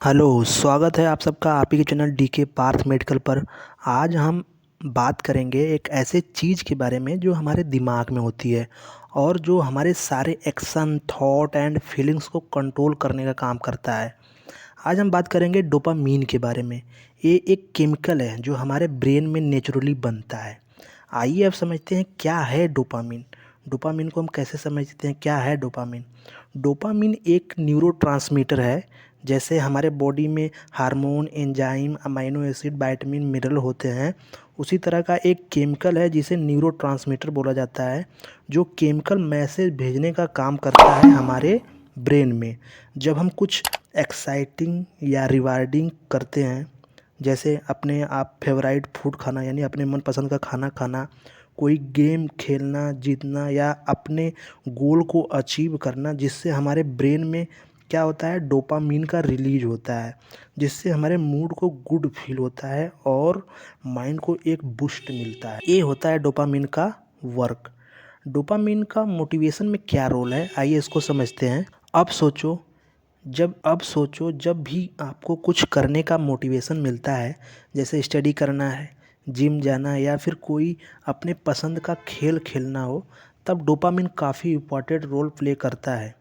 Hello, स्वागत है आप सबका आप ही के चैनल डीके पार्थ मेडिकल पर। आज हम बात करेंगे एक ऐसे चीज़ के बारे में जो हमारे दिमाग में होती है और जो हमारे सारे एक्शन, थॉट एंड फीलिंग्स को कंट्रोल करने का काम करता है। आज हम बात करेंगे डोपामीन के बारे में। ये एक केमिकल है जो हमारे ब्रेन में नेचुरली बनता है। आइए अब समझते हैं क्या है डोपामीन। डोपामीन को हम कैसे समझते हैं, क्या है डोपामीन। डोपामीन एक न्यूरोट्रांसमीटर है। जैसे हमारे बॉडी में hormone, enzyme, amino acid, vitamin, mineral होते हैं, उसी तरह का एक केमिकल है जिसे न्यूरोट्रांसमीटर बोला जाता है, जो केमिकल मैसेज भेजने का काम करता है हमारे ब्रेन में। जब हम कुछ एक्साइटिंग या रिवार्डिंग करते हैं, जैसे अपने आप फेवरेट फूड खाना यानी अपने मनपसंद का खाना खाना, कोई गेम खेलना, जीतना या अपने गोल को अचीव करना, जिससे हमारे ब्रेन में क्या होता है, डोपामीन का रिलीज होता है, जिससे हमारे मूड को गुड फील होता है और माइंड को एक बूस्ट मिलता है। ये होता है डोपामीन का वर्क। डोपामीन का मोटिवेशन में क्या रोल है, आइए इसको समझते हैं। अब सोचो जब भी आपको कुछ करने का मोटिवेशन मिलता है, जैसे स्टडी करना है, जिम जाना है या फिर कोई अपने पसंद का खेल खेलना हो, तब डोपामिन काफ़ी इम्पोर्टेंट रोल प्ले करता है।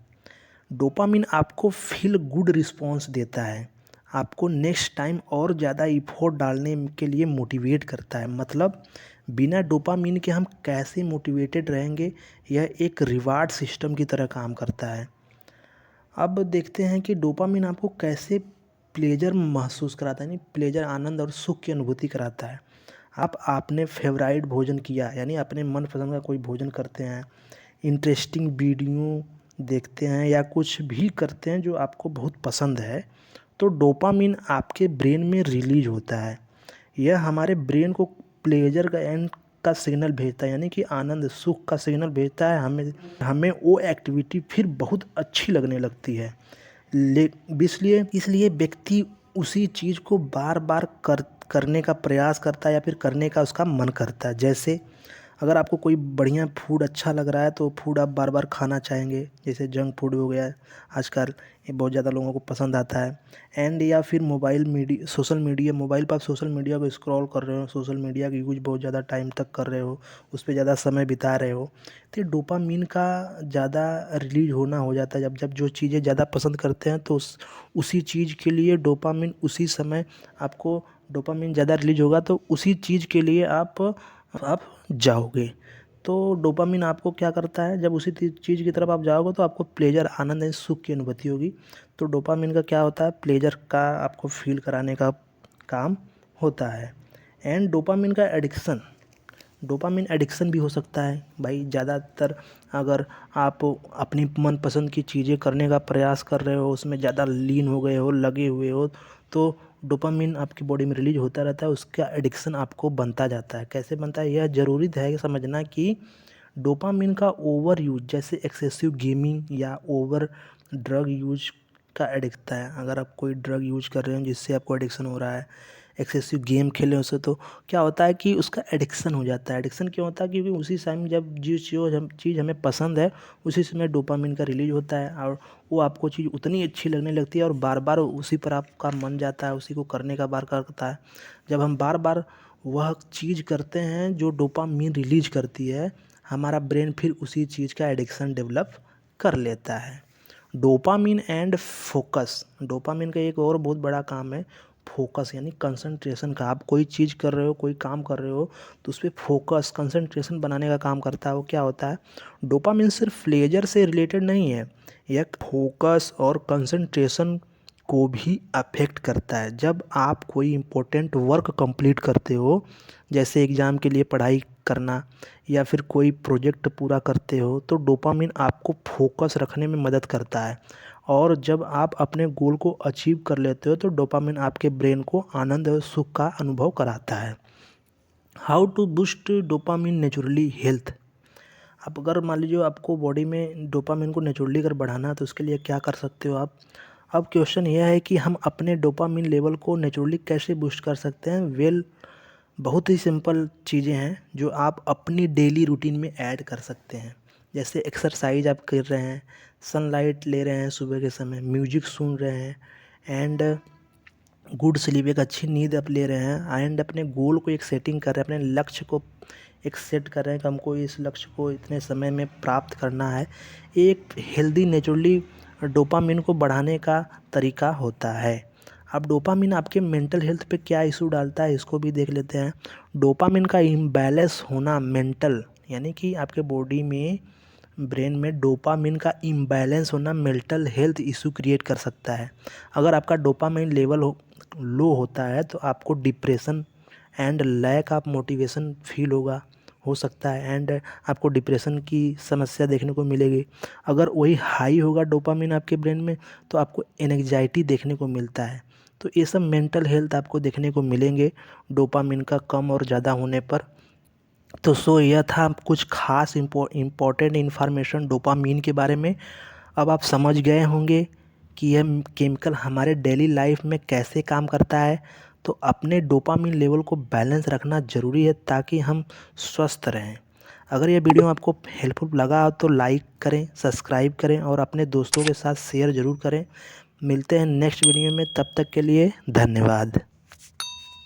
डोपामिन आपको फील गुड रिस्पॉन्स देता है, आपको नेक्स्ट टाइम और ज़्यादा इफोर्ट डालने के लिए मोटिवेट करता है। मतलब बिना डोपामिन के हम कैसे मोटिवेटेड रहेंगे, यह एक रिवार्ड सिस्टम की तरह काम करता है। अब देखते हैं कि डोपामिन आपको कैसे प्लेजर महसूस कराता है, यानी प्लेजर, आनंद और सुख की अनुभूति कराता है। आप आपने फेवरेट भोजन किया, यानी अपने मनपसंद का कोई भोजन करते हैं, इंटरेस्टिंग वीडियो देखते हैं या कुछ भी करते हैं जो आपको बहुत पसंद है, तो डोपामिन आपके ब्रेन में रिलीज होता है। यह हमारे ब्रेन को प्लेजर का एंड का सिग्नल भेजता है, यानी कि आनंद, सुख का सिग्नल भेजता है। हमें हमें वो एक्टिविटी फिर बहुत अच्छी लगने लगती है। ले इसलिए इसलिए व्यक्ति उसी चीज़ को बार बार करने का प्रयास करता है या फिर करने का उसका मन करता है। जैसे अगर आपको कोई बढ़िया फूड अच्छा लग रहा है तो फूड आप बार बार खाना चाहेंगे, जैसे जंक फूड हो गया है आजकल, ये बहुत ज़्यादा लोगों को पसंद आता है। एंड या फिर मोबाइल पर आप सोशल मीडिया को स्क्रॉल कर रहे हो, सोशल मीडिया का यूज बहुत ज़्यादा टाइम तक कर रहे हो, उस पर ज़्यादा समय बिता रहे हो, तो डोपामीन का ज़्यादा रिलीज होना हो जाता है। जब जब जो चीज़ें ज़्यादा पसंद करते हैं तो उसी चीज़ के लिए डोपामीन उसी समय आपको डोपामीन ज़्यादा रिलीज होगा, तो उसी चीज़ के लिए आप जाओगे। तो डोपामिन आपको क्या करता है, जब उसी चीज़ की तरफ आप जाओगे तो आपको प्लेजर, आनंद एंड सुख की अनुभूति होगी। तो डोपामिन का क्या होता है, प्लेजर का आपको फील कराने का काम होता है। एंड डोपामिन एडिक्शन भी हो सकता है भाई। ज़्यादातर अगर आप अपनी मनपसंद की चीज़ें करने का प्रयास कर रहे हो, उसमें ज़्यादा लीन हो गए हो, लगे हुए हो, तो डोपामिन आपकी बॉडी में रिलीज होता रहता है, उसका एडिक्शन आपको बनता जाता है। कैसे बनता है, यह ज़रूरी है समझना कि डोपामिन का ओवर यूज, जैसे एक्सेसिव गेमिंग या ओवर ड्रग यूज का एडिक्ट है। अगर आप कोई ड्रग यूज कर रहे हो जिससे आपको एडिक्शन हो रहा है, एक्सेसिव गेम खेलें उससे, तो क्या होता है कि उसका एडिक्शन हो जाता है। एडिक्शन क्यों होता है, क्योंकि उसी टाइम जब जिस चीज़ हमें पसंद है उसी समय डोपामिन का रिलीज होता है और वो आपको चीज़ उतनी अच्छी लगने लगती है और बार बार उसी पर आपका मन जाता है, उसी को करने का बार करता है। जब हम बार बार वह चीज़ करते हैं जो डोपामिन रिलीज करती है, हमारा ब्रेन फिर उसी चीज़ का एडिक्शन डेवलप कर लेता है। डोपामिन एंड फोकस, डोपामिन का एक और बहुत बड़ा काम है फोकस, यानी कंसंट्रेशन का। आप कोई चीज़ कर रहे हो, कोई काम कर रहे हो, तो उस पर फोकस, कंसंट्रेशन बनाने का काम करता है। वो क्या होता है, डोपामिन सिर्फ प्लेजर से रिलेटेड नहीं है, यह फोकस और कंसंट्रेशन को भी अफेक्ट करता है। जब आप कोई इम्पोर्टेंट वर्क कंप्लीट करते हो, जैसे एग्ज़ाम के लिए पढ़ाई करना या फिर कोई प्रोजेक्ट पूरा करते हो, तो डोपामिन आपको फोकस रखने में मदद करता है। और जब आप अपने गोल को अचीव कर लेते हो तो डोपामिन आपके ब्रेन को आनंद और सुख का अनुभव कराता है। How to boost dopamine naturally health. अब अगर मान लीजिए आपको बॉडी में डोपामिन को नेचुरली अगर बढ़ाना है तो उसके लिए क्या कर सकते हो आप। अब क्वेश्चन यह है कि हम अपने डोपामिन लेवल को नेचुरली कैसे बूस्ट कर सकते हैं। बहुत ही सिंपल चीज़ें हैं जो आप अपनी डेली रूटीन में ऐड कर सकते हैं। जैसे एक्सरसाइज आप कर रहे हैं, सनलाइट ले रहे हैं सुबह के समय, म्यूजिक सुन रहे हैं, एंड गुड स्लीप, एक अच्छी नींद आप ले रहे हैं एंड अपने गोल को एक सेटिंग कर रहे हैं, अपने लक्ष्य को एक सेट कर रहे हैं कि हमको इस लक्ष्य को इतने समय में प्राप्त करना है। एक हेल्दी नेचुरली डोपामिन को बढ़ाने का तरीका होता है। अब डोपामिन आपके मेंटल हेल्थ पे क्या इशू डालता है इसको भी देख लेते हैं। डोपामिन का इम्बैलेंस होना मेंटल, यानी कि आपके बॉडी में, ब्रेन में डोपामिन का इम्बैलेंस होना मेंटल हेल्थ इशू क्रिएट कर सकता है। अगर आपका डोपामिन लेवल लो होता है तो आपको depression and lack of motivation feel हो सकता है एंड आपको डिप्रेशन की समस्या देखने को मिलेगी। अगर वही हाई होगा डोपामिन आपके ब्रेन में तो आपको एंग्जाइटी देखने को मिलता है। तो ये सब मेंटल हेल्थ आपको देखने को मिलेंगे डोपामिन का कम और ज़्यादा होने पर। तो यह था कुछ खास इम्पोर्टेंट इन्फॉर्मेशन डोपामीन के बारे में। अब आप समझ गए होंगे कि यह केमिकल हमारे डेली लाइफ में कैसे काम करता है। तो अपने डोपामीन लेवल को बैलेंस रखना ज़रूरी है ताकि हम स्वस्थ रहें। अगर यह वीडियो आपको हेल्पफुल लगा हो तो लाइक करें, सब्सक्राइब करें और अपने दोस्तों के साथ शेयर ज़रूर करें। मिलते हैं नेक्स्ट वीडियो में, तब तक के लिए धन्यवाद।